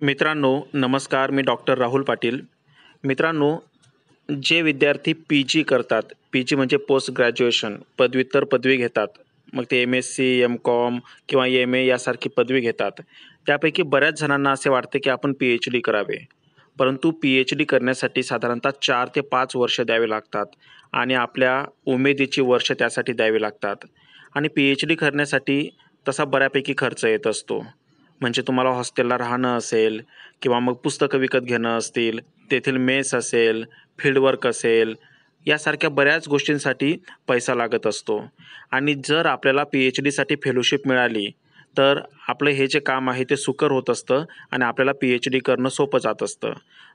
मित्रांनो नमस्कार. मी डॉक्टर राहुल पाटील. मित्रांनो, जे विद्यार्थी पी-जी करतात, पी-जी म्हणजे पोस्ट ग्रॅज्युएशन, पदव्युत्तर पदवी घेतात. मग ते एम-एस-सी, एम-कॉम किंवा एम-ए यासारखी पदवी घेतात. त्यापैकी बऱ्याच जणांना असे वाटते की आपण पी-एच-डी करावे. परंतु पी-एच-डी करण्यासाठी साधारणतः 4 ते 5 वर्ष द्यावे लागतात आणि आपल्या उमेदीची वर्ष त्यासाठी द्यावी लागतात. आणि पी-एच-डी करण्यासाठी तसा बऱ्यापैकी खर्च येत असतो. म्हणजे तुम्हाला हॉस्टेलला राहणं असेल किंवा मग पुस्तकं विकत घेणं असतील, तेथील मेस असेल, फील्ड वर्क असेल, यासारख्या बऱ्याच गोष्टींसाठी पैसा लागत असतो. आणि जर आपल्याला पी-एच-डीसाठी फेलोशिप मिळाली, तर आपलं हे जे काम आहे ते सुकर होत असतं आणि आपल्याला पी-एच-डी करणं सोपं जात असतं.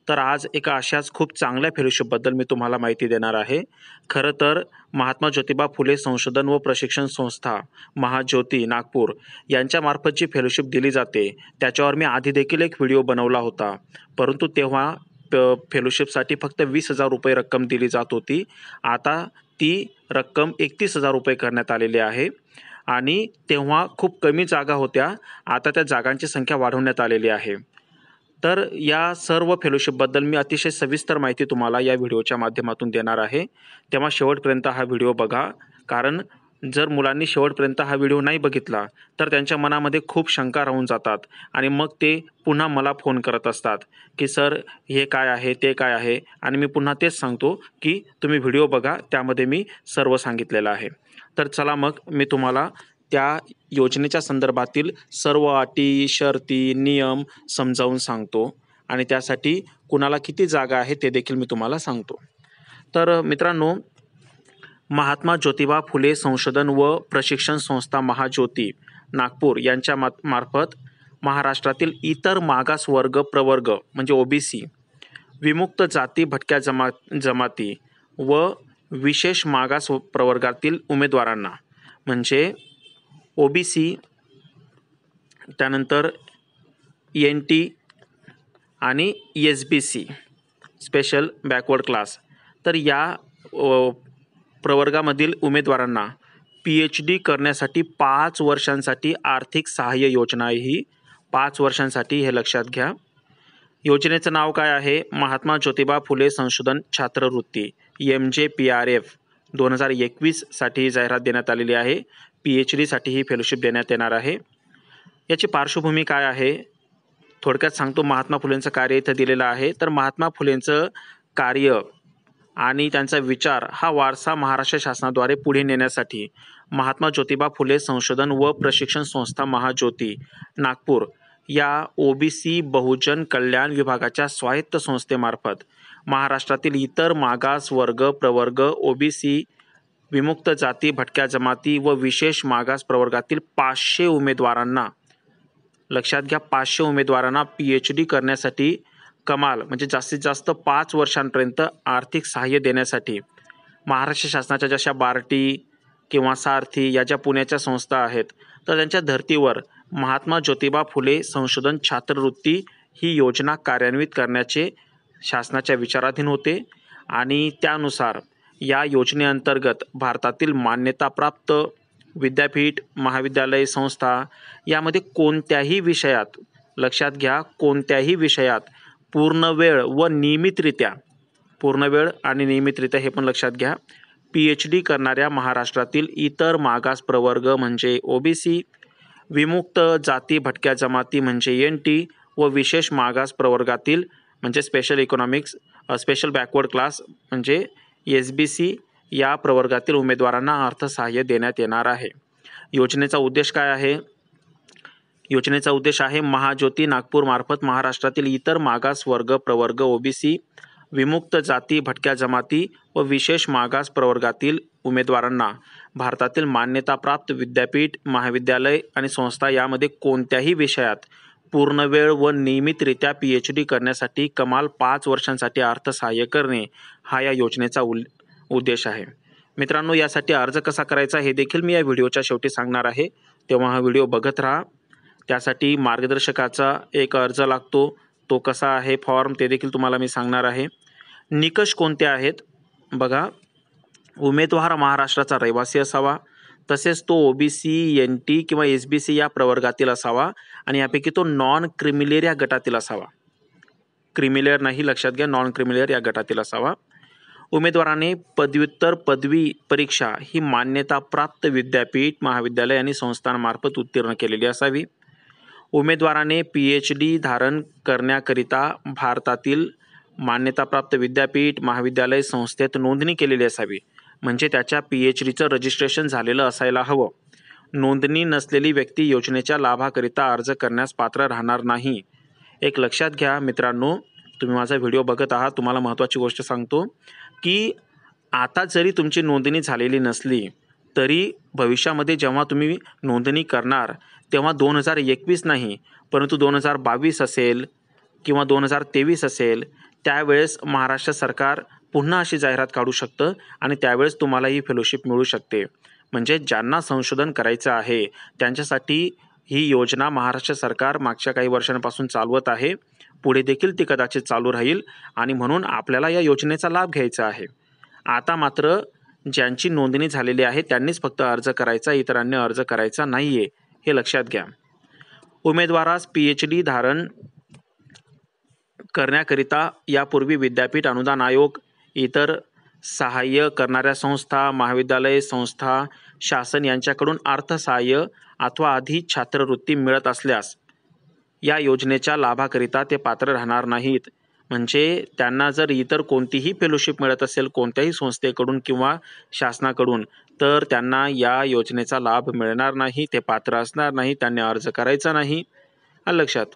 तर आज एका अशाच खूप चांगल्या फेलोशिपबद्दल मी तुम्हाला माहिती देणार आहे. खरं तर महात्मा ज्योतिबा फुले संशोधन व प्रशिक्षण संस्था, महाज्योती, नागपूर यांच्यामार्फत जी फेलोशिप दिली जाते, त्याच्यावर मी आधी देखील एक व्हिडिओ बनवला होता. परंतु तेव्हा फेलोशिपसाठी फक्त ₹20,000 रक्कम दिली जात होती. आता ती रक्कम ₹31,000 करण्यात आलेली आहे. आणि तेव्हा खूप कमी जागा होत्या. आता त्या जागांची संख्या वाढवण्यात आलेली आहे. तर या सर्व फेलोशिपबद्दल मी अतिशय सविस्तर माहिती तुम्हाला या व्हिडिओच्या माध्यमातून देणार आहे. तेव्हा शेवटपर्यंत हा व्हिडिओ बघा. कारण जर मुलांनी शेवटपर्यंत हा व्हिडिओ नाही बघितला, तर त्यांच्या मनामध्ये खूप शंका राहून जातात आणि मग ते पुन्हा मला फोन करत असतात, की "सर, हे काय आहे, ते काय आहे?" आणि मी पुन्हा तेच सांगतो, की "तुम्ही व्हिडिओ बघा, त्यामध्ये मी सर्व सांगितलेलं आहे." तर चला मग मी तुम्हाला त्या योजनेच्या संदर्भातील सर्व अटी, शर्ती, नियम समजावून सांगतो आणि त्यासाठी कुणाला किती जागा आहे ते देखील मी तुम्हाला सांगतो. तर मित्रांनो, महात्मा ज्योतिबा फुले संशोधन व प्रशिक्षण संस्था महाज्योती, नागपूर यांच्या मार्फत महाराष्ट्रातील इतर मागास वर्ग प्रवर्ग म्हणजे ओबीसी, विमुक्त जाती, भटक्या जमाती व विशेष मागास प्रवर्गातील उमेदवारांना म्हणजे ओबीसी, त्यानंतर एन-टी आणि एस-बी-सी स्पेशल बॅकवर्ड क्लास, तर या प्रवर्गामधील उमेदवारांना पी-एच-डी करण्यासाठी 5 वर्षांसाठी आर्थिक सहाय्य योजना आहे. ही 5 वर्षांसाठी हे लक्षात घ्या. योजनेचं नाव काय आहे? महात्मा ज्योतिबा फुले संशोधन छात्रवृत्ती MJPRF 2021 साठी जाहिरात देण्यात आलेली आहे. पी-एच-डीसाठी ही फेलोशिप देण्यात येणार आहे. याची पार्श्वभूमी काय आहे? थोडक्यात सांगतो. महात्मा फुलेंचं कार्य इथं दिलेलं आहे. तर महात्मा फुलेंचं कार्य आणि त्यांचा विचार हा वारसा महाराष्ट्र शासनाद्वारे पुढे नेण्यासाठी महात्मा ज्योतिबा फुले संशोधन व प्रशिक्षण संस्था महाज्योती, नागपूर या ओबीसी बहुजन कल्याण विभागाच्या स्वायत्त संस्थेमार्फत महाराष्ट्रातील इतर मागास वर्ग प्रवर्ग, ओबीसी, विमुक्त जाती, भटक्या जमाती व विशेष मागास प्रवर्गातील 500 उमेदवारांना, लक्षात घ्या, 500 उमेदवारांना पी-एच-डी करण्यासाठी कमाल म्हणजे जास्तीत जास्त 5 वर्षांपर्यंत आर्थिक सहाय्य देण्यासाठी महाराष्ट्र शासनाच्या जशा बार्टी किंवा सारथी या ज्या पुण्याच्या संस्था आहेत, तर त्यांच्या धर्तीवर महात्मा ज्योतिबा फुले संशोधन छात्रवृत्ती ही योजना कार्यान्वित करण्याचे शासनाच्या विचाराधीन होते. आणि त्यानुसार या योजनेअंतर्गत भारतातील मान्यताप्राप्त विद्यापीठ, महाविद्यालय, संस्था यामध्ये कोणत्याही विषयात, लक्षात घ्या, कोणत्याही विषयात पूर्णवेळ व नियमितरित्या, पूर्णवेळ आणि नियमितरित्या हे पण लक्षात घ्या, पी-एच-डी करणाऱ्या महाराष्ट्रातील इतर मागास प्रवर्ग म्हणजे ओबीसी, विमुक्त जाती, भटक्या जमाती म्हणजे एन-टी व विशेष मागास प्रवर्गातील म्हणजे स्पेशल बॅकवर्ड क्लास म्हणजे एस-बी-सी या प्रवर्गातील उमेदवारांना अर्थसहाय्य देण्यात येणार आहे. योजनेचा उद्देश काय आहे? योजनेचा उद्देश आहे महाज्योती नागपूर मार्फत महाराष्ट्रातील इतर मागास वर्ग प्रवर्ग, ओबीसी, विमुक्त जाती, भटक्या जमाती व विशेष मागास प्रवर्गातील उमेदवारांना भारतातील मान्यताप्राप्त विद्यापीठ, महाविद्यालय आणि संस्था यामध्ये कोणत्याही विषयात पूर्णवेळ व नियमितरित्या पी-एच-डी करण्यासाठी कमाल 5 वर्षांसाठी अर्थसहाय्य करणे हा या योजनेचा उद्देश आहे. मित्रांनो, यासाठी अर्ज कसा करायचा हे देखील मी या व्हिडिओच्या शेवटी सांगणार आहे. तेव्हा हा व्हिडिओ बघत राहा. त्यासाठी मार्गदर्शकाचा एक अर्ज लागतो. तो कसा आहे फॉर्म ते देखील तुम्हाला मी सांगणार आहे. निकष कोणते आहेत बघा. उमेदवार महाराष्ट्राचा रहिवासी असावा, तसेच तो OBC, NT किंवा SBC या प्रवर्गातील असावा आणि यापैकी तो नॉन क्रिमिलेअर या गटातील असावा. क्रिमिलेअर नाही, लक्षात घ्या, नॉन क्रिमिलेअर या गटातील असावा. उमेदवाराने पदव्युत्तर पदवी परीक्षा ही मान्यताप्राप्त विद्यापीठ, महाविद्यालय आणि संस्थांमार्फत उत्तीर्ण केलेली असावी. उमेदवाराने PhD धारण करण्याकरिता भारतातील मान्यताप्राप्त विद्यापीठ, महाविद्यालय, संस्थेत नोंदणी केलेली असावी. म्हणजे त्याच्या PhDचं रजिस्ट्रेशन झालेलं असायला हवं. नोंदणी नसलेली व्यक्ती योजनेच्या लाभाकरिता अर्ज करण्यास पात्र राहणार नाही. एक लक्षात घ्या मित्रांनो, तुम्ही माझा व्हिडिओ बघत आहात, तुम्हाला महत्त्वाची गोष्ट सांगतो की आता जरी तुमची नोंदणी झालेली नसली तरी भविष्यामध्ये जेव्हा तुम्ही नोंदणी करणार तेव्हा 2021 नाही परंतु 2022 असेल किंवा 2023 असेल, त्यावेळेस महाराष्ट्र सरकार पुन्हा अशी जाहिरात काढू शकतं आणि त्यावेळेस तुम्हाला ही फेलोशिप मिळू शकते. म्हणजे ज्यांना संशोधन करायचं आहे त्यांच्यासाठी ही योजना महाराष्ट्र सरकार मागच्या काही वर्षांपासून चालवत आहे. पुढे देखील ती कदाचित चालू राहील आणि म्हणून आपल्याला या योजनेचा लाभ घ्यायचा आहे. आता मात्र ज्यांची नोंदणी झालेली आहे त्यांनीच फक्त अर्ज करायचा, इतरांनी अर्ज करायचा नाही आहे, हे लक्षात घ्या. उमेदवारास PhD धारण करण्याकरिता यापूर्वी विद्यापीठ अनुदान आयोग, इतर सहाय्य करणाऱ्या संस्था, महाविद्यालय, संस्था, शासन यांच्याकडून अर्थसहाय्य अथवा आधी छात्रवृत्ती मिळत असल्यास या योजनेच्या लाभाकरिता ते पात्र राहणार नाहीत. म्हणजे त्यांना जर इतर कोणतीही फेलोशिप मिळत असेल कोणत्याही संस्थेकडून किंवा शासनाकडून तर त्यांना या योजनेचा लाभ मिळणार नाही, ते पात्र असणार नाही, त्यांनी अर्ज करायचा नाही, लक्षात.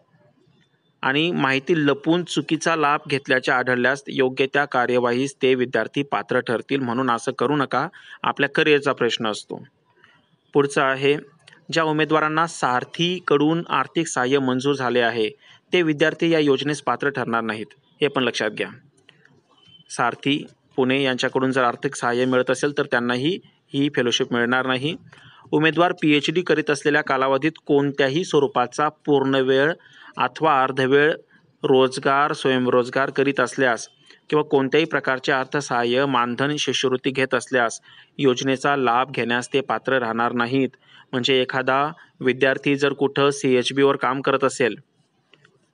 आणि माहिती लपून चुकीचा लाभ घेतल्याचे आढळल्यास योग्य त्या कार्यवाहीस ते विद्यार्थी पात्र ठरतील. म्हणून असं करू नका, आपल्या करिअरचा प्रश्न असतो. पुढचं आहे, ज्या उमेदवारांना सारथीकडून आर्थिक सहाय्य मंजूर झाले आहे ते विद्यार्थी या योजनेस पात्र ठरणार नाहीत. हे पण लक्षात घ्या. सारथी पुणे यांच्याकडून जर आर्थिक सहाय्य मिळत असेल तर त्यांनाही ही फेलोशिप मिळणार नाही. उमेदवार PhD करीत असलेल्या कालावधीत कोणत्याही स्वरूपाचा पूर्णवेळ अथवा अर्धवेळ रोजगार, स्वयंरोजगार करीत असल्यास किंवा कोणत्याही प्रकारचे अर्थसहाय्य, मानधन, शिष्यवृत्ती घेत असल्यास योजनेचा लाभ घेण्यास ते पात्र राहणार नाहीत. म्हणजे एखादा विद्यार्थी जर कुठं CHBवर काम करत असेल,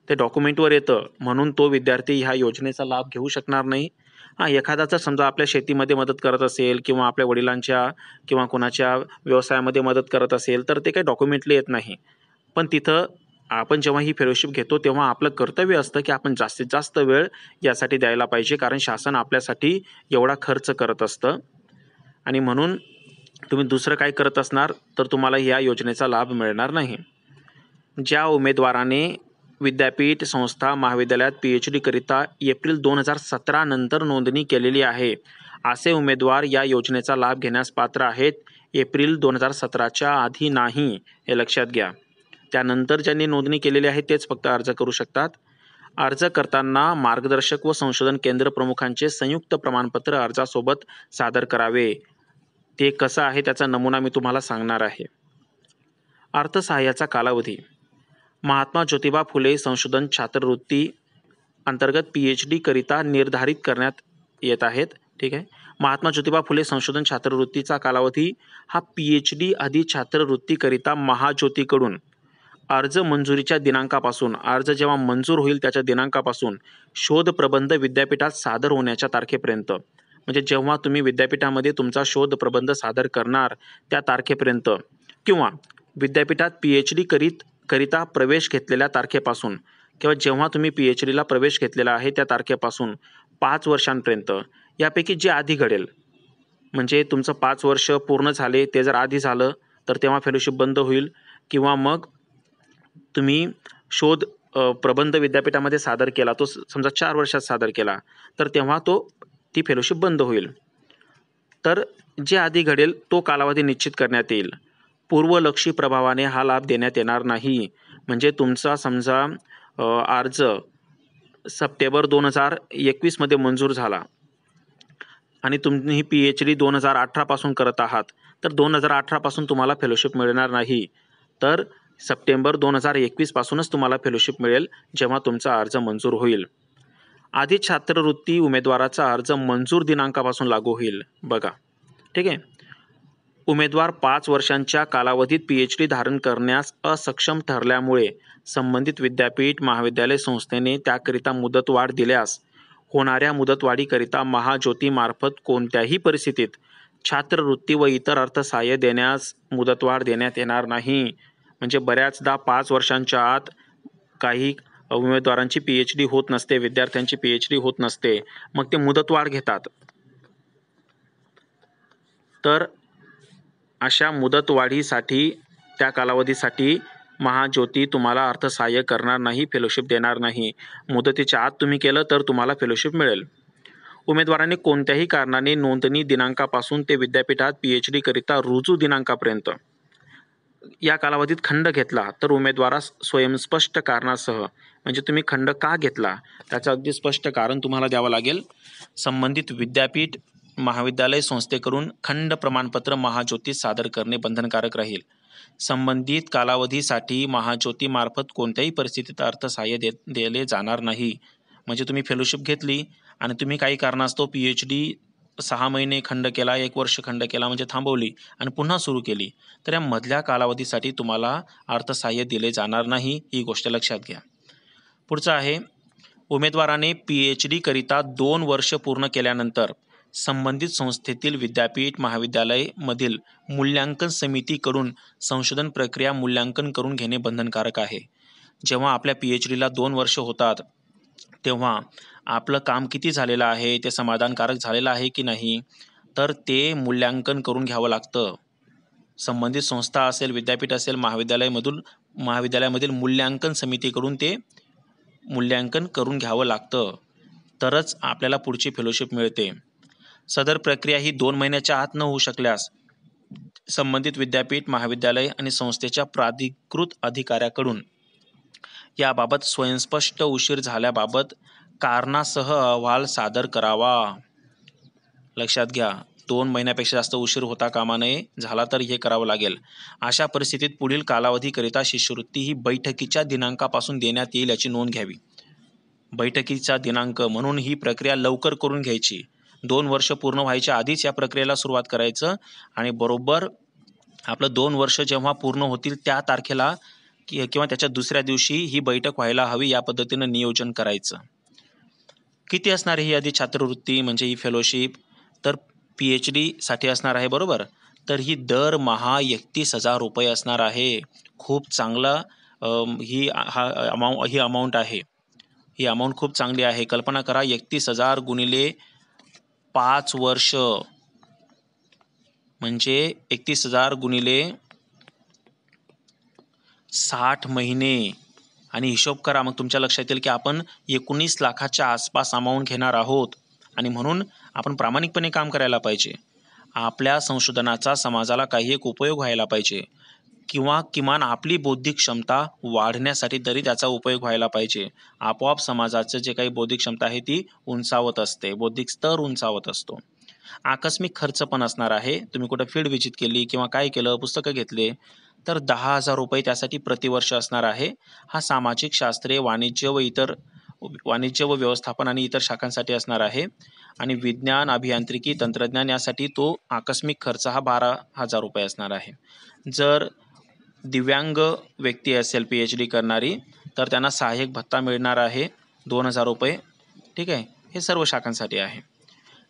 ते डॉक्युमेंटवर येतं म्हणून तो विद्यार्थी ह्या योजनेचा लाभ घेऊ शकणार नाही. एखादा जर समजा आपल्या शेतीमध्ये मदत करत असेल किंवा आपल्या वडिलांच्या किंवा कोणाच्या व्यवसायामध्ये मदत करत असेल तर ते काही डॉक्युमेंटली येत नाही. पण तिथं आपण जेव्हा ही फेलोशिप घेतो तेव्हा आपलं कर्तव्य असतं की आपण जास्तीत जास्त वेळ यासाठी द्यायला पाहिजे, कारण शासन आपल्यासाठी एवढा खर्च करत असतं. आणि म्हणून तुम्ही दुसरं काय करत असणार तर तुम्हाला या योजनेचा लाभ मिळणार नाही. ज्या उमेदवाराने विद्यापीठ, संस्था, महाविद्यालयात PhD करिता एप्रिल 2017 नंतर नोंदणी केलेली आहे असे उमेदवार या योजनेचा लाभ घेण्यास पात्र आहेत. एप्रिल 2017च्या आधी नाही, हे लक्षात घ्या. त्यानंतर ज्यांनी नोंदणी केलेली आहे तेच फक्त अर्ज करू शकतात. अर्ज करताना मार्गदर्शक व संशोधन केंद्र प्रमुखांचे संयुक्त प्रमाणपत्र अर्जासोबत सादर करावे. ते कसं आहे त्याचा नमुना मी तुम्हाला सांगणार आहे. अर्थसहाय्याचा कालावधी. महात्मा ज्योतिबा फुले संशोधन छात्रवृत्ती अंतर्गत PhD करिता निर्धारित करण्यात येत आहेत. ठीक आहे. महात्मा ज्योतिबा फुले संशोधन छात्रवृत्तीचा कालावधी हा PhD आधी छात्रवृत्तीकरिता महाज्योतीकडून अर्ज मंजुरीच्या दिनांकापासून, अर्ज जेव्हा मंजूर होईल त्याच्या दिनांकापासून शोध प्रबंध विद्यापीठात सादर होण्याच्या तारखेपर्यंत, म्हणजे जेव्हा तुम्ही विद्यापीठामध्ये तुमचा शोध प्रबंध सादर करणार त्या तारखेपर्यंत किंवा विद्यापीठात PhD करिता प्रवेश घेतलेल्या तारखेपासून किंवा जेव्हा तुम्ही PhDला प्रवेश घेतलेला आहे त्या तारखेपासून 5 वर्षांपर्यंत, यापैकी जे आधी घडेल, म्हणजे तुमचं 5 वर्ष पूर्ण झाले ते जर आधी झालं तर तेव्हा फेलोशिप बंद होईल, किंवा मग तुम्ही शोध प्रबंध विद्यापीठामध्ये सादर केला, तो समजा 4 वर्षात सादर केला तर तेव्हा ती फेलोशिप बंद होईल. तर जे आधी घडेल तो कालावधी निश्चित करण्यात येईल. पूर्वलक्षी प्रभावाने हा लाभ देण्यात येणार नाही. म्हणजे तुमचा समजा अर्ज सप्टेंबर 2021 मध्ये मंजूर झाला आणि तुम्ही PhD 2018 पासून करत आहात तर 2018 पासून तुम्हाला फेलोशिप मिळणार नाही, तर सप्टेंबर 2021 पासूनच तुम्हाला फेलोशिप मिळेल जेव्हा तुमचा अर्ज मंजूर होईल. आधी छात्रवृत्ती उमेदवाराचा अर्ज मंजूर दिनांकापासून लागू होईल. बघा, ठीक आहे. उमेदवार 5 वर्षांच्या कालावधीत PhD धारण करण्यास असक्षम ठरल्यामुळे संबंधित विद्यापीठ महाविद्यालय संस्थेने त्याकरिता मुदतवाढ दिल्यास होणाऱ्या मुदतवाढीकरिता महाज्योतीमार्फत कोणत्याही परिस्थितीत छात्रवृत्ती व इतर अर्थसहाय्य देण्यास मुदतवाढ देण्यात येणार नाही. म्हणजे बऱ्याचदा 5 वर्षांच्या आत काही उमेदवारांची PhD होत नसते, विद्यार्थ्यांची PhD होत नसते, मग ते मुदतवाढ घेतात. तर अशा मुदतवाढीसाठी त्या कालावधीसाठी महाज्योती तुम्हाला अर्थसहाय्य करणार नाही, फेलोशिप देणार नाही. मुदतीच्या आत तुम्ही केलं तर तुम्हाला फेलोशिप मिळेल. उमेदवाराने कोणत्याही कारणाने नोंदणी दिनांकापासून ते विद्यापीठात PhD करिता रुजू दिनांकापर्यंत या कालावधीत खंड घेतला तर उमेदवारास स्वयंस्पष्ट कारणासह, म्हणजे तुम्ही खंड का घेतला त्याचं अगदी स्पष्ट कारण तुम्हाला द्यावं लागेल. संबंधित विद्यापीठ महाविद्यालय संस्थेकडून खंड प्रमाणपत्र महाज्योतीस सादर करणे बंधनकारक राहील. संबंधित कालावधीसाठी महाज्योतीमार्फत कोणत्याही परिस्थितीत अर्थसहाय्य दिले जाणार नाही. म्हणजे तुम्ही फेलोशिप घेतली आणि तुम्ही काही कारणास्तव PhD 6 महिने खंड केला, 1 वर्ष खंड केला, म्हणजे थांबवली आणि पुन्हा सुरू केली, तर या मधल्या कालावधीसाठी तुम्हाला अर्थसहाय्य दिले जाणार नाही, ही गोष्ट लक्षात घ्या. पुढचं आहे, उमेदवाराने PhD करिता 2 वर्ष पूर्ण केल्यानंतर संबंधित संस्थेतील विद्यापीठ महाविद्यालय मधील मूल्यांकन समितीकडून संशोधन प्रक्रिया मूल्यांकन करून घेणे बंधनकारक आहे. जेव्हा आपल्या PhDला 2 वर्ष होतात तेव्हा आपलं काम किती झालेलं आहे, ते समाधानकारक झालेलं आहे की नाही, तर ते मूल्यांकन करून घ्यावं लागतं. संबंधित संस्था असेल, विद्यापीठ असेल, महाविद्यालयामधील मूल्यांकन समितीकडून ते मूल्यांकन करून घ्यावं लागतं, तरच आपल्याला पुढची फेलोशिप मिळते. सदर प्रक्रिया ही 2 महिन्याच्या आत न होऊ शकल्यास संबंधित विद्यापीठ महाविद्यालय आणि संस्थेच्या प्राधिकृत अधिकाऱ्याकडून याबाबत स्वयंस्पष्ट उशीर झाल्याबाबत कारणासह अहवाल सादर करावा. लक्षात घ्या, 2 महिन्यापेक्षा जास्त उशीर होता कामा नये, झाला तर हे करावं लागेल. अशा परिस्थितीत पुढील कालावधीकरिता शिष्यवृत्ती ही बैठकीच्या दिनांकापासून देण्यात येईल याची नोंद घ्यावी. बैठकीचा दिनांक म्हणून ही प्रक्रिया लवकर करून घ्यायची. 2 वर्ष पूर्ण व्हायच्या आधीच या प्रक्रियेला सुरुवात करायचं आणि बरोबर आपलं 2 वर्ष जेव्हा पूर्ण होतील त्या तारखेला किंवा त्याच्या दुसऱ्या दिवशी ही बैठक व्हायला हवी, या पद्धतीनं नियोजन करायचं. किती असणार ही आधी छात्रवृत्ती म्हणजे ही फेलोशिप, तर PhD साठी असणार आहे, बरोबर. तर ही दरमहा 31,000 रुपये असणार आहे. खूप चांगला ही अमाऊंट आहे. ही अमाऊंट खूप चांगली आहे. कल्पना करा, 31,000 गुणिले 5 वर्ष म्हणजे 31,000 गुणिले 60 महिने आणि हिशोब करा, मग तुमच्या लक्षात येईल की आपण 19 लाखाच्या आसपास अमाऊंट घेणार आहोत. आणि म्हणून आपण प्रामाणिकपणे काम करायला पाहिजे. आपल्या संशोधनाचा समाजाला काही एक उपयोग व्हायला पाहिजे किंवा किमान आपली बौद्धिक क्षमता वाढण्यासाठी तरी त्याचा उपयोग व्हायला पाहिजे. आपोआप समाजाचं जे काही बौद्धिक क्षमता आहे ती उंचावत असते, बौद्धिक स्तर उंचावत असतो. आकस्मिक खर्च पण असणार आहे. तुम्ही कुठं फील्ड व्हिजिट केली किंवा काय केलं, पुस्तकं घेतले, तर 10,000 रुपये त्यासाठी प्रतिवर्ष असणार आहे. हा सामाजिक शास्त्रे, वाणिज्य व व्यवस्थापन आणि इतर शाखांसाठी असणार आहे. आणि विज्ञान, अभियांत्रिकी, तंत्रज्ञान यासाठी तो आकस्मिक खर्च हा 12,000 रुपये असणार आहे. जर दिव्यांग व्यक्ती असेल PhD करणारी, तर त्यांना सहाय्यक भत्ता मिळणार आहे 2,000 रुपये. ठीक आहे, हे सर्व शाखांसाठी आहे.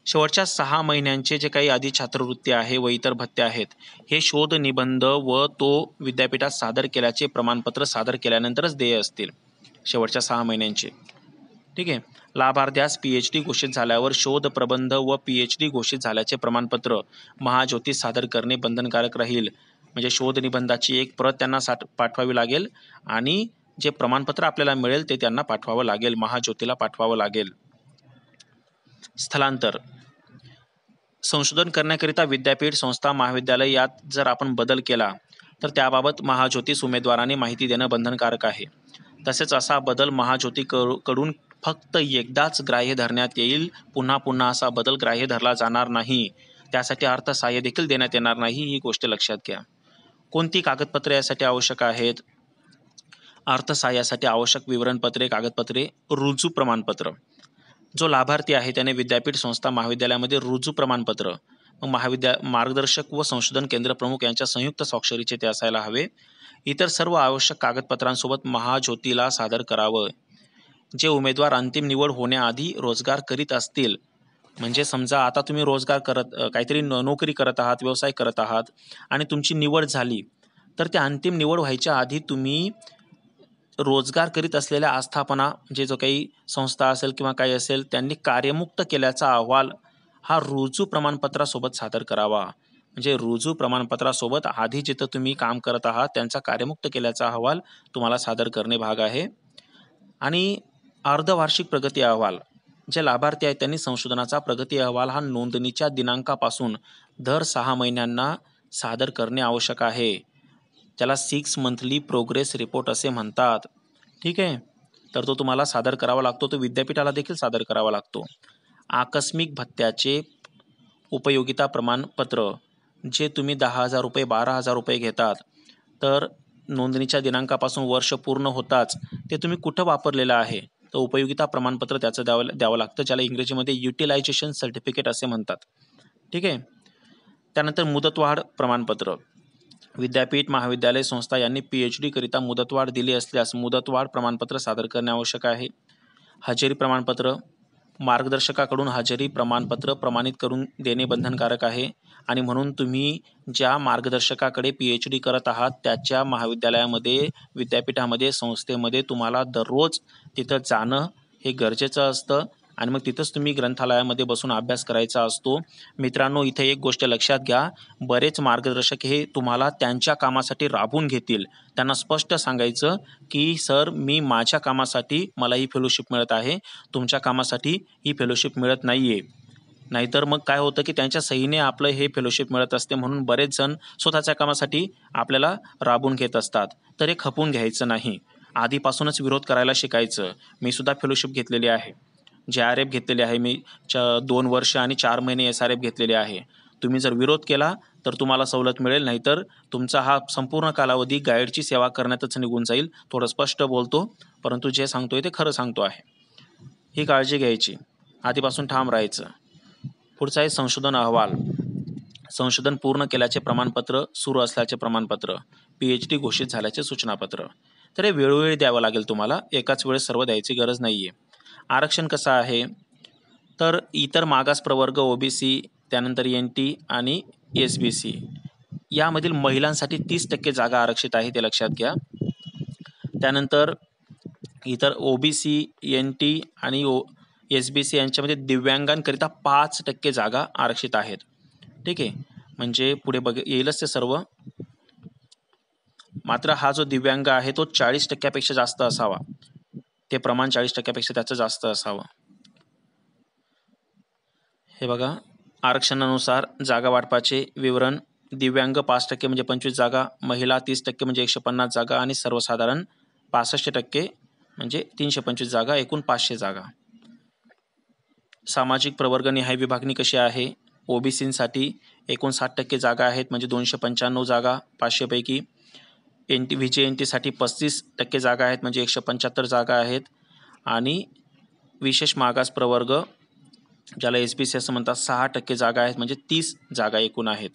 शेवटच्या 6 महिन्यांचे जे काही आधी छात्रवृत्ती आहे व इतर भत्ते आहेत, हे शोध निबंध व तो विद्यापीठात सादर केल्याचे प्रमाणपत्र सादर केल्यानंतरच देय असतील, शेवटच्या 6 महिन्यांचे. ठीक आहे. लाभार्थ्यास PhD घोषित झाल्यावर शोध प्रबंध व PhD घोषित झाल्याचे प्रमाणपत्र महाज्योतीस सादर करणे बंधनकारक राहील. म्हणजे शोध निबंधाची एक प्रत त्यांना पाठवावी लागेल आणि जे प्रमाणपत्र आपल्याला मिळेल ते त्यांना पाठवावं लागेल, महाज्योतीला पाठवावं लागेल. स्थलांतर. संशोधन करण्याकरिता विद्यापीठ, संस्था, महाविद्यालय यात जर आपण बदल केला तर त्याबाबत महाज्योतीस उमेदवाराने माहिती देणं बंधनकारक आहे. तसेच असा बदल महाज्योतीकडून फक्त एकदाच ग्राह्य धरण्यात येईल. पुन्हा पुन्हा असा बदल ग्राह्य धरला जाणार नाही. त्यासाठी अर्थसहाय्य देखील देण्यात येणार नाही, ही गोष्ट लक्षात घ्या. कोणती कागदपत्रे यासाठी आवश्यक आहेत? अर्थसहाय्यासाठी आवश्यक विवरणपत्रे, कागदपत्रे, रुजू प्रमाणपत्र. जो लाभार्थी आहे त्याने विद्यापीठ, संस्था, महाविद्यालयामध्ये रुजू प्रमाणपत्र मार्गदर्शक व संशोधन केंद्र प्रमुख यांच्या संयुक्त स्वाक्षरीचे ते असायला हवे. इतर सर्व आवश्यक कागदपत्रांसोबत महाज्योतीला सादर करावं. जे उमेदवार अंतिम निवड होण्याआधी रोजगार करीत असतील, म्हणजे समजा आता तुम्ही रोजगार काहीतरी नोकरी करत आहात, व्यवसाय करत आहात आणि तुमची निवड झाली, तर त्या अंतिम निवड व्हायच्या आधी तुम्ही रोजगार करीत असलेल्या आस्थापना, म्हणजे जो काही संस्था असेल किंवा काही असेल, त्यांनी कार्यमुक्त केल्याचा अहवाल हा रुजू प्रमाणपत्रासोबत सादर करावा. म्हणजे रुजू प्रमाणपत्रासोबत आधी जिथं तुम्ही काम करत आहात त्यांचा कार्यमुक्त केल्याचा अहवाल तुम्हाला सादर करणे भाग आहे. आणि अर्धवार्षिक प्रगती अहवाल, जे लाभार्थी आहेत त्यांनी संशोधनाचा प्रगती अहवाल हा नोंदणीच्या दिनांकापासून दर 6 महिन्यांना सादर करणे आवश्यक आहे. त्याला 6 मंथली प्रोग्रेस रिपोर्ट असे म्हणतात. ठीक आहे, तर तो तुम्हाला सादर करावा लागतो. तो विद्यापीठाला देखील सादर करावा लागतो. आकस्मिक भत्त्याचे उपयोगिता प्रमाणपत्र, जे तुम्ही 10,000 रुपये 12,000 रुपये घेतात, तर नोंदणीच्या दिनांकापासून वर्ष पूर्ण होताच ते तुम्ही कुठं वापरलेलं आहे तर उपयोगिता प्रमाणपत्र त्याचं द्यावं लागतं, ज्याला इंग्रजीमध्ये युटिलायझेशन सर्टिफिकेट असे म्हणतात. ठीक आहे. त्यानंतर मुदतवाढ प्रमाणपत्र, विद्यापीठ, महाविद्यालय, संस्था यांनी PhD करिता मुदतवाढ दिली असल्यास मुदतवाढ प्रमाणपत्र सादर करणे आवश्यक आहे. हजेरी प्रमाणपत्र, मार्गदर्शकाकडून हजेरी प्रमाणपत्र प्रमाणित करून देणे बंधनकारक आहे आणि म्हणून तुम्ही ज्या मार्गदर्शकाकडे PhD करत आहात त्याच्या महाविद्यालयामध्ये, विद्यापीठामध्ये, संस्थेमध्ये तुम्हाला दररोज तिथं जाणं हे गरजेचं असतं आणि मग तिथंच तुम्ही ग्रंथालयामध्ये बसून अभ्यास करायचा असतो. मित्रांनो, इथे एक गोष्ट लक्षात घ्या, बरेच मार्गदर्शक हे तुम्हाला त्यांच्या कामासाठी राबवून घेतील. त्यांना स्पष्ट सांगायचं की सर, मी माझ्या कामासाठी मला ही फेलोशिप मिळत आहे, तुमच्या कामासाठी ही फेलोशिप मिळत नाही आहे. नाहीतर मग काय होतं की त्यांच्या सहीने आपलं हे फेलोशिप मिळत असते, म्हणून बरेच जण स्वतःच्या कामासाठी आपल्याला राबवून घेत असतात. तर हे खपून घ्यायचं नाही, आधीपासूनच विरोध करायला शिकायचं. मी सुद्धा फेलोशिप घेतलेली आहे, JRF घेतलेली आहे, मी 2 वर्ष आणि 4 महिने SRF घेतलेले आहे. तुम्ही जर विरोध केला तर तुम्हाला सवलत मिळेल, नाहीतर तुमचा हा संपूर्ण कालावधी गाईडची सेवा करण्यातच निघून जाईल. थोडं स्पष्ट बोलतो, परंतु जे सांगतोय ते खरं सांगतो आहे. ही काळजी घ्यायची, आधीपासून ठाम राहायचं. पुढचा आहे संशोधन अहवाल. संशोधन पूर्ण केल्याचे प्रमाणपत्र, सुरू असल्याचे प्रमाणपत्र, PhD घोषित झाल्याचे सूचनापत्र. तर हे वेळोवेळी द्यावं लागेल तुम्हाला, एकाच वेळेस सर्व द्यायची गरज नाही आहे. आरक्षण कसं आहे तर इतर मागास प्रवर्ग, OBC, त्यानंतर NT आणि SBC यामधील महिलांसाठी 30% जागा आरक्षित आहे, ते लक्षात घ्या. त्यानंतर इतर OBC, NT आणि SBC यांच्यामध्ये दिव्यांगांकरिता 5% जागा आरक्षित आहेत. ठीक आहे, म्हणजे पुढे येईलच ते सर्व. मात्र हा जो दिव्यांग आहे तो 40% जास्त असावा, ते प्रमाण 40% त्याचं जास्त असावं. हे बघा, आरक्षणानुसार जागा वाटपाचे विवरण: दिव्यांग 5% म्हणजे 25 जागा, महिला 30% म्हणजे 150 जागा आणि सर्वसाधारण 65% म्हणजे 325 जागा, एकूण 500 जागा. सामाजिक प्रवर्ग निहाय विभागणी कशी आहे? OBCसाठी 59% जागा आहेत, म्हणजे 295 जागा 500 पैकी. VJNT साठी 35% जागा आहेत, म्हणजे 175 जागा आहेत. आणि विशेष मागास प्रवर्ग, ज्याला SBC असं म्हणतात, 6% जागा आहेत, म्हणजे 30 जागा एकूण आहेत.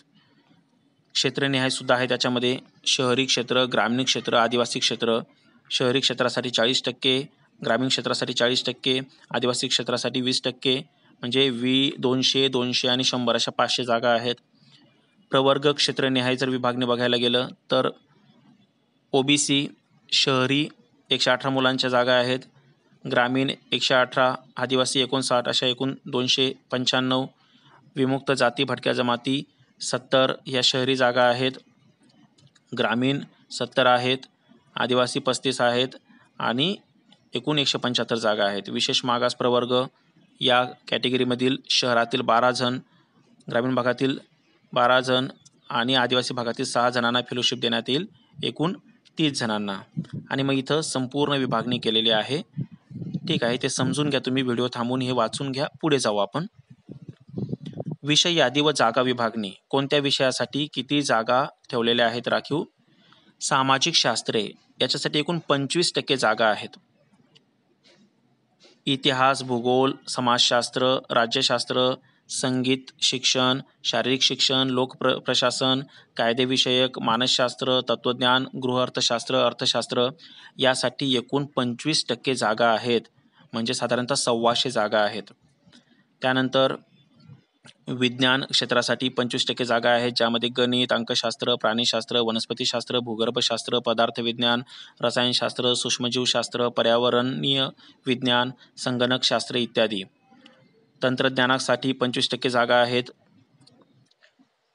क्षेत्रनिहाय सुद्धा आहे त्याच्यामध्ये, शहरी क्षेत्र, ग्रामीण क्षेत्र, आदिवासी क्षेत्र. शहरी क्षेत्रासाठी 40%, ग्रामीण क्षेत्रासाठी 40%, आदिवासी क्षेत्रासाठी 20%, म्हणजे 200, 200 आणि 100 अशा 500 जागा आहेत. प्रवर्ग क्षेत्रनिहाय जर विभागणी बघायला गेलं तर OBC शहरी 118 मुलांच्या जागा आहेत, ग्रामीण 118, आदिवासी 59 अशा एकूण 295. विमुक्त जाती भटक्या जमाती 70 या शहरी जागा आहेत, ग्रामीण 70 आहेत, आदिवासी 35 आहेत आणि एकूण 175 जागा आहेत. विशेष मागास प्रवर्ग या कॅटेगरीमधील शहरातील 12 जण, ग्रामीण भागातील 12 जण आणि आदिवासी भागातील 6 जणांना फेलोशिप देण्यात येईल, एकूण 30 जणांना. आणि मग इथं संपूर्ण विभागणी केलेली आहे. ठीक आहे, ते समजून घ्या तुम्ही, व्हिडिओ थांबून हे वाचून घ्या. पुढे जाऊ आपण. विषय यादी व जागा विभागणी. कोणत्या विषयासाठी किती जागा ठेवलेल्या आहेत राखीव? सामाजिक शास्त्रे याच्यासाठी एकूण 25% जागा आहेत. इतिहास, भूगोल, समाजशास्त्र, राज्यशास्त्र, संगीत शिक्षण, शारीरिक शिक्षण, प्रशासन, कायदेविषयक, मानसशास्त्र, तत्त्वज्ञान, गृहअर्थशास्त्र, अर्थशास्त्र यासाठी एकूण 25% जागा आहेत, म्हणजे साधारणतः 1,200 जागा आहेत. त्यानंतर विज्ञान क्षेत्रासाठी 25% जागा आहेत, ज्यामध्ये गणित, अंकशास्त्र, प्राणीशास्त्र, वनस्पतीशास्त्र, भूगर्भशास्त्र, पदार्थविज्ञान, रसायनशास्त्र, सूक्ष्मजीवशास्त्र, पर्यावरणीय विज्ञान, संगणकशास्त्र इत्यादी. तंत्रज्ञानासाठी 25% जागा आहेत,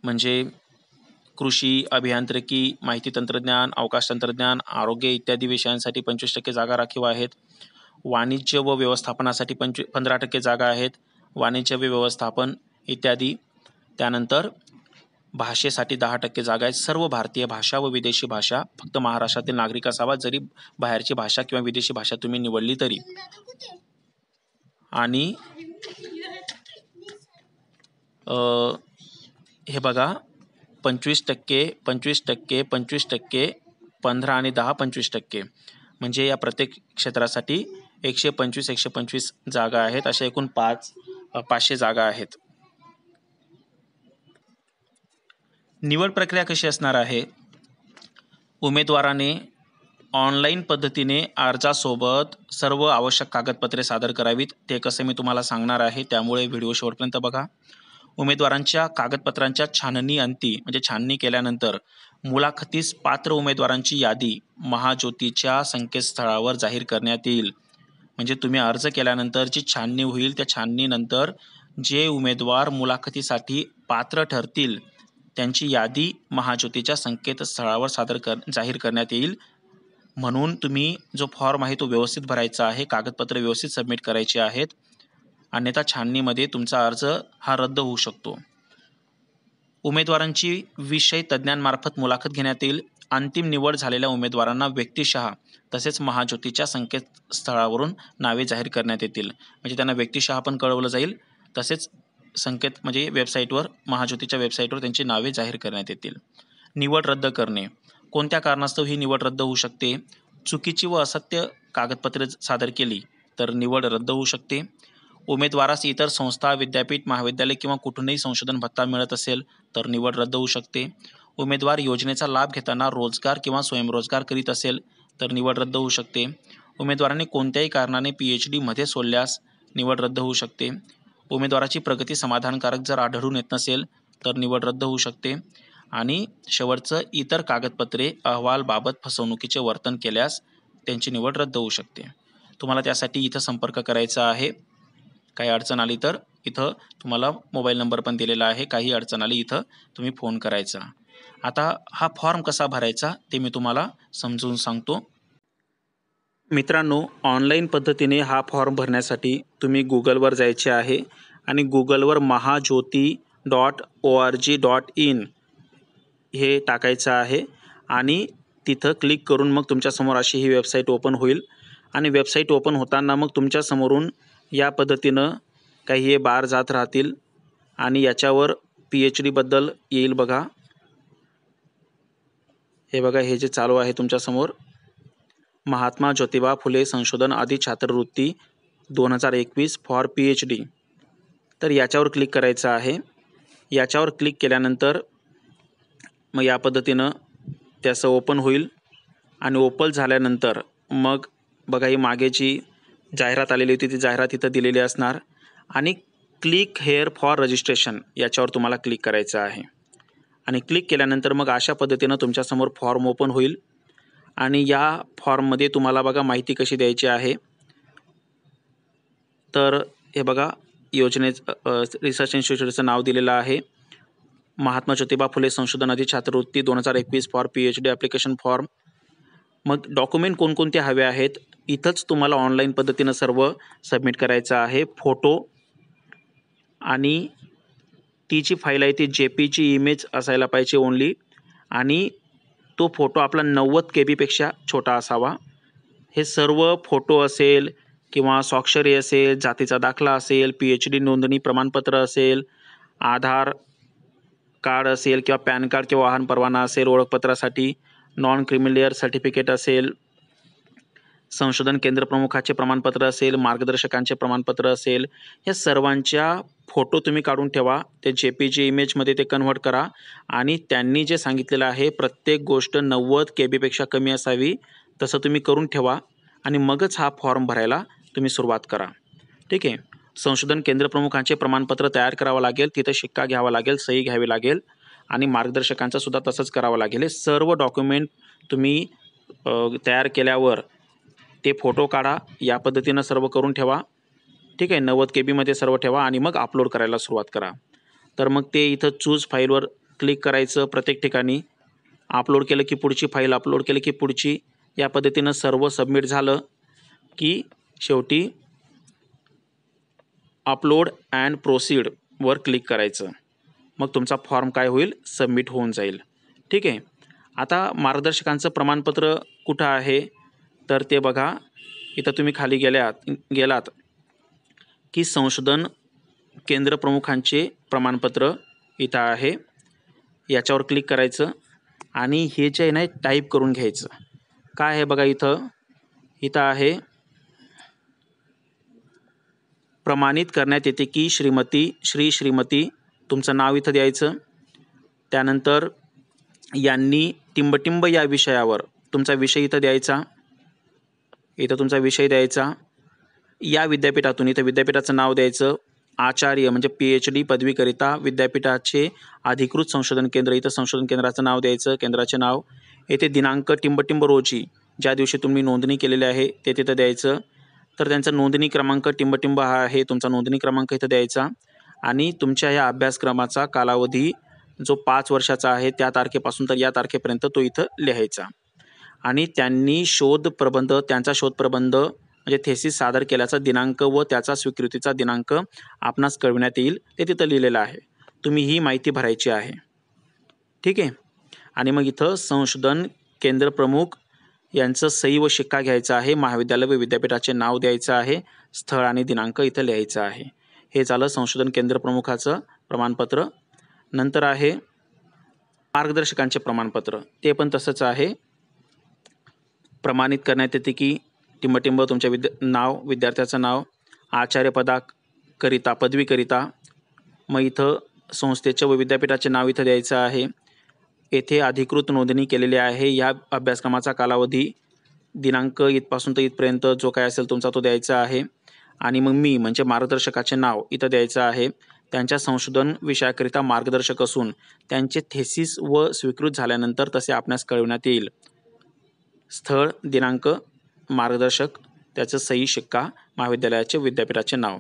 म्हणजे कृषी, अभियांत्रिकी, माहिती तंत्रज्ञान, अवकाश तंत्रज्ञान, आरोग्य इत्यादी विषयांसाठी 25% जागा राखीव आहेत. वाणिज्य व व्यवस्थापनासाठी 15% जागा आहेत, वाणिज्य व व्यवस्थापन इत्यादी. त्यानंतर भाषेसाठी 10% जागा आहेत. सर्व भारतीय भाषा व विदेशी भाषा, फक्त महाराष्ट्रातील नागरिक असावा, जरी बाहेरची भाषा किंवा विदेशी भाषा तुम्ही निवडली तरी. आणि हे बघा 25%, 25%, 25%, 15 आणि 10, 25%, म्हणजे या प्रत्येक क्षेत्रासाठी 125 जागा आहेत. अशा एकूण 500 जागा आहेत. निवड प्रक्रिया कशी असणार आहे? उमेदवाराने ऑनलाईन पद्धतीने अर्जासोबत सर्व आवश्यक कागदपत्रे सादर करावीत. ते कसं मी तुम्हाला सांगणार आहे, त्यामुळे व्हिडिओ शेवटपर्यंत बघा. उमेदवारांच्या कागदपत्रांच्या छाननी केल्यानंतर मुलाखतीस पात्र उमेदवारांची यादी महाज्योतीच्या संकेतस्थळावर जाहीर करण्यात येईल. म्हणजे तुम्ही अर्ज केल्यानंतर जी छाननी होईल, त्या छाननीनंतर जे उमेदवार मुलाखतीसाठी पात्र ठरतील त्यांची यादी महाज्योतीच्या संकेतस्थळावर जाहीर करण्यात येईल. म्हणून तुम्ही जो फॉर्म आहे तो व्यवस्थित भरायचा आहे, कागदपत्र व्यवस्थित सबमिट करायची आहेत, अन्यथा छाननीमध्ये तुमचा अर्ज हा रद्द होऊ शकतो. उमेदवारांची विषय तज्ज्ञांमार्फत मुलाखत घेण्यात येईल. अंतिम निवड झालेल्या उमेदवारांना व्यक्तिशः तसेच महाज्योतीच्या संकेतस्थळावरून नावे जाहीर करण्यात येतील. म्हणजे त्यांना व्यक्तिशः पण कळवलं जाईल, तसेच म्हणजे वेबसाईटवर, महाज्योतीच्या वेबसाईटवर त्यांची नावे जाहीर करण्यात येतील. निवड रद्द करणे. कोणत्या कारणास्तव ही निवड रद्द होऊ शकते? चुकीची व असत्य कागदपत्रे सादर केली तर निवड रद्द होऊ शकते. उमेदवारास इतर संस्था, विद्यापीठ, महाविद्यालय किंवा कुठूनही संशोधन भत्ता मिळत असेल तर निवड रद्द होऊ शकते. उमेदवार योजनेचा लाभ घेताना रोजगार किंवा स्वयंरोजगार करीत असेल तर निवड रद्द होऊ शकते. उमेदवाराने कोणत्याही कारणाने PhD मध्ये सोडल्यास निवड रद्द होऊ शकते. उमेदवाराची प्रगती समाधानकारक जर आढळून येत नसेल तर निवड रद्द होऊ शकते. आणि शेवटचं, इतर कागदपत्रे अहवालबाबत फसवणुकीचे वर्तन केल्यास त्यांची निवड रद्द होऊ शकते. तुम्हाला त्यासाठी इथं संपर्क करायचा आहे. काही अडचण आली तर इथं तुम्हाला मोबाईल नंबर पण दिलेला आहे. काही अडचण आली इथं तुम्ही फोन करायचा. आता हा फॉर्म कसा भरायचा ते मी तुम्हाला समजून सांगतो. मित्रांनो, ऑनलाईन पद्धतीने हा फॉर्म भरण्यासाठी तुम्ही गुगलवर जायचे आहे आणि गुगलवर mahajyoti.org.in हे टाकायचं आहे आणि तिथं क्लिक करून मग तुमच्यासमोर अशी ही वेबसाईट ओपन होईल. आणि वेबसाईट ओपन होताना मग तुमच्यासमोरून या पद्धतीनं काही हे बार जात राहतील आणि याच्यावर PhD बद्दल येईल बघा. हे बघा, हे जे चालू आहे तुमच्यासमोर, महात्मा ज्योतिबा फुले संशोधन आदी छात्रवृत्ती 2021 फॉर PhD. तर याच्यावर क्लिक करायचं आहे. याच्यावर क्लिक केल्यानंतर मग या पद्धतीनं त्याचं ओपन होईल आणि ओपन झाल्यानंतर मग बघा, ही मागे जी जाहिरात आलेली होती ती जाहिरात इथं दिलेली असणार आणि क्लिक हेअर फॉर रजिस्ट्रेशन याच्यावर तुम्हाला क्लिक करायचं आहे. आणि क्लिक केल्यानंतर मग अशा पद्धतीनं तुमच्यासमोर फॉर्म ओपन होईल आणि या फॉर्ममध्ये तुम्हाला बघा माहिती कशी द्यायची आहे. तर हे बघा, रिसर्च इन्स्टिट्यूटचं नाव दिलेलं आहे, महात्मा ज्योतिबा फुले संशोधन आदी छात्रवृत्ती 2021 फॉर PhD ॲप्लिकेशन फॉर्म. मग डॉक्युमेंट कोणकोणते हवे आहेत इथंच तुम्हाला ऑनलाईन पद्धतीनं सर्व सबमिट करायचं आहे. फोटो आणि ती जी फाईल आहे ती JPG इमेज असायला पाहिजे ओनली, आणि तो फोटो आपला 90 KB पेक्षा छोटा असावा. हे सर्व फोटो असेल किंवा स्वाक्षरी असेल, जातीचा दाखला असेल, PhD नोंदणी प्रमाणपत्र असेल, आधार कार्ड असेल किंवा पॅन कार्ड किंवा वाहन परवाना असेल, ओळखपत्रासाठी नॉन क्रिमिलियर सर्टिफिकेट असेल, संशोधन केंद्र प्रमुखाचे प्रमाणपत्र असेल, मार्गदर्शकांचे प्रमाणपत्र असेल, या सर्वांच्या फोटो तुम्ही काढून ठेवा, ते JPG इमेजमध्ये ते कन्व्हर्ट करा आणि त्यांनी जे सांगितलेलं आहे प्रत्येक गोष्ट 90 KB कमी असावी तसं तुम्ही करून ठेवा आणि मगच हा फॉर्म भरायला तुम्ही सुरुवात करा. ठीक आहे. संशोधन केंद्र प्रमुखांचे प्रमाणपत्र तयार करावं लागेल, तिथं शिक्का घ्यावा लागेल, सही घ्यावी लागेल आणि मार्गदर्शकांचं सुद्धा तसंच करावं लागेल. हे सर्व डॉक्युमेंट तुम्ही तयार केल्यावर ते फोटो काढा, या पद्धतीनं सर्व करून ठेवा. ठीक आहे. 90 KB सर्व ठेवा आणि मग अपलोड करायला सुरुवात करा. तर मग ते इथं चूज फाईलवर क्लिक करायचं प्रत्येक ठिकाणी. अपलोड केलं की पुढची फाईल, अपलोड केलं की पुढची, या पद्धतीनं सर्व सबमिट झालं की शेवटी अपलोड अँड प्रोसीडवर क्लिक करायचं. मग तुमचा फॉर्म काय होईल, सबमिट होऊन जाईल. ठीक आहे. आता मार्गदर्शकांचं प्रमाणपत्र कुठं आहे तर ते बघा, इथं तुम्ही खाली गेलात की संशोधन केंद्र प्रमुखांचे प्रमाणपत्र इथं आहे. याच्यावर क्लिक करायचं आणि हे जे आहे ना टाईप करून घ्यायचं. काय आहे बघा, इथं आहे प्रमाणित करण्यात येते की श्रीमती तुमचं नाव इथं द्यायचं. त्यानंतर यांनी टिंबटिंब या विषयावर तुमचा विषय इथं द्यायचा. इथं तुमचा विषय द्यायचा. या विद्यापीठातून इथं विद्यापीठाचं नाव द्यायचं. आचार्य म्हणजे PhD पदवीकरिता विद्यापीठाचे अधिकृत संशोधन केंद्र, इथं संशोधन केंद्राचं नाव द्यायचं, केंद्राचे नाव. येथे दिनांक टिंबटिंब रोजी ज्या दिवशी तुम्ही नोंदणी केलेली आहे ते तिथं द्यायचं. तर त्यांचा नोंदणी क्रमांक टिंबटिंब हा आहे, तुमचा नोंदणी क्रमांक इथं द्यायचा आणि तुमच्या या अभ्यासक्रमाचा कालावधी जो 5 वर्षाचा आहे त्या तारखेपासून तर या तारखेपर्यंत तो इथं लिहायचा. आणि त्यांनी त्यांचा शोधप्रबंध म्हणजे थेसिस सादर केल्याचा दिनांक व त्याचा स्वीकृतीचा दिनांक आपणास कळविण्यात येईल ते तिथं लिहिलेलं आहे. तुम्ही ही माहिती भरायची आहे. ठीक आहे. आणि मग इथं संशोधन केंद्र प्रमुख यांचं सही व शिक्का घ्यायचा आहे. महाविद्यालय व विद्यापीठाचे नाव द्यायचं आहे. स्थळ आणि दिनांक इथं लिहायचं आहे. हे झालं संशोधन केंद्र प्रमुखाचं प्रमाणपत्र. नंतर आहे मार्गदर्शकांचे प्रमाणपत्र. ते पण तसंच आहे. प्रमाणित करण्यात येते की टिंबटिंब तुमच्या विद्यार्थ्याचं नाव, आचार्यपदाकरिता पदवीकरिता. मग इथं संस्थेचे व विद्यापीठाचे नाव इथं द्यायचं आहे. येथे अधिकृत नोंदणी केलेली आहे. या अभ्यासक्रमाचा कालावधी दिनांक इथपासून तर इथपर्यंत जो काय असेल तुमचा तो द्यायचा आहे. आणि मग मी म्हणजे मार्गदर्शकाचे नाव इथं द्यायचं आहे. त्यांच्या संशोधन विषयाकरिता मार्गदर्शक असून त्यांचे थेसिस व स्वीकृत झाल्यानंतर तसे आपणास कळविण्यात येईल. स्थळ, दिनांक, मार्गदर्शक, त्याचं सही शिक्का, महाविद्यालयाचे विद्यापीठाचे नाव.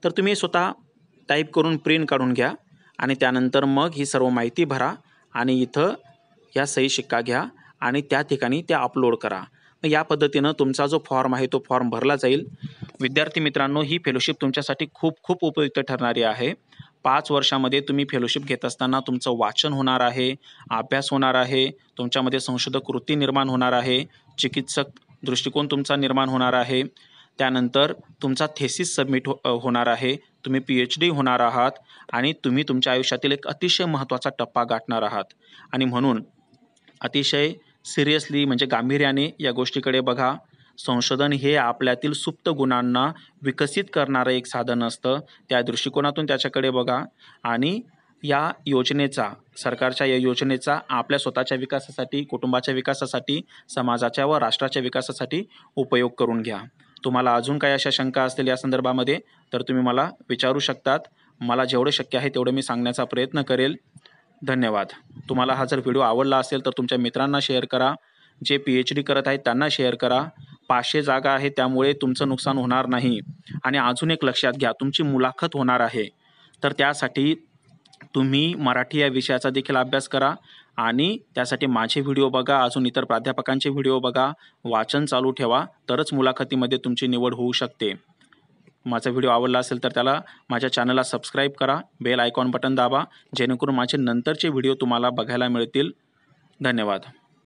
तर तुम्ही स्वतः टाईप करून प्रिंट काढून घ्या आणि त्यानंतर मग ही सर्व माहिती भरा आणि इथं या सही शिक्का घ्या आणि त्या ठिकाणी ते अपलोड करा. या पद्धतीनं तुमचा जो फॉर्म आहे तो फॉर्म भरला जाईल. विद्यार्थी मित्रांनो, ही फेलोशिप तुमच्यासाठी खूप उपयुक्त ठरणारी आहे. 5 वर्षामध्ये तुम्ही फेलोशिप घेत असताना तुमचं वाचन होणार आहे, अभ्यास होणार आहे, तुमच्यामध्ये संशोधक वृत्ती निर्माण होणार आहे, चिकित्सक दृष्टिकोन तुमचा निर्माण होणार आहे. त्यानंतर तुमचा थेसिस सबमिट होणार आहे. तुम्ही PhD होणार आहात आणि तुम्ही तुमच्या आयुष्यातील एक अतिशय महत्त्वाचा टप्पा गाठणार आहात. आणि म्हणून अतिशय सिरियसली म्हणजे गांभीर्याने या गोष्टीकडे बघा. संशोधन हे आपल्यातील सुप्त गुणांना विकसित करणारं एक साधन असतं. त्या दृष्टिकोनातून त्याच्याकडे बघा आणि या योजनेचा, सरकारच्या या योजनेचा आपल्या स्वतःच्या विकासासाठी, कुटुंबाच्या विकासासाठी, समाजाच्या व राष्ट्राच्या विकासासाठी उपयोग करून घ्या. तुम्हाला अजून काही अशा शंका असतील या संदर्भामध्ये तर तुम्ही मला विचारू शकतात. मला जेवढं शक्य आहे तेवढं मी सांगण्याचा प्रयत्न करेल. धन्यवाद. तुम्हाला हा जर व्हिडिओ आवडला असेल तर तुमच्या मित्रांना शेअर करा. जे PhD करत आहेत त्यांना शेअर करा. 500 जागा आहे त्यामुळे तुमचं नुकसान होणार नाही. आणि अजून एक लक्षात घ्या, तुमची मुलाखत होणार आहे तर त्यासाठी तुम्ही मराठी या विषयाचा देखील अभ्यास करा आणि त्यासाठी माझे व्हिडिओ बघा, अजून इतर प्राध्यापकांचे व्हिडिओ बघा, वाचन चालू ठेवा, तरच मुलाखतीमध्ये तुमची निवड होऊ शकते. माझा व्हिडिओ आवडला असेल तर माझ्या चॅनलला सबस्क्राईब करा, बेल आयकॉन बटन दाबा, जेणेकरून माझे नंतरचे व्हिडिओ तुम्हाला बघायला मिळतील. धन्यवाद.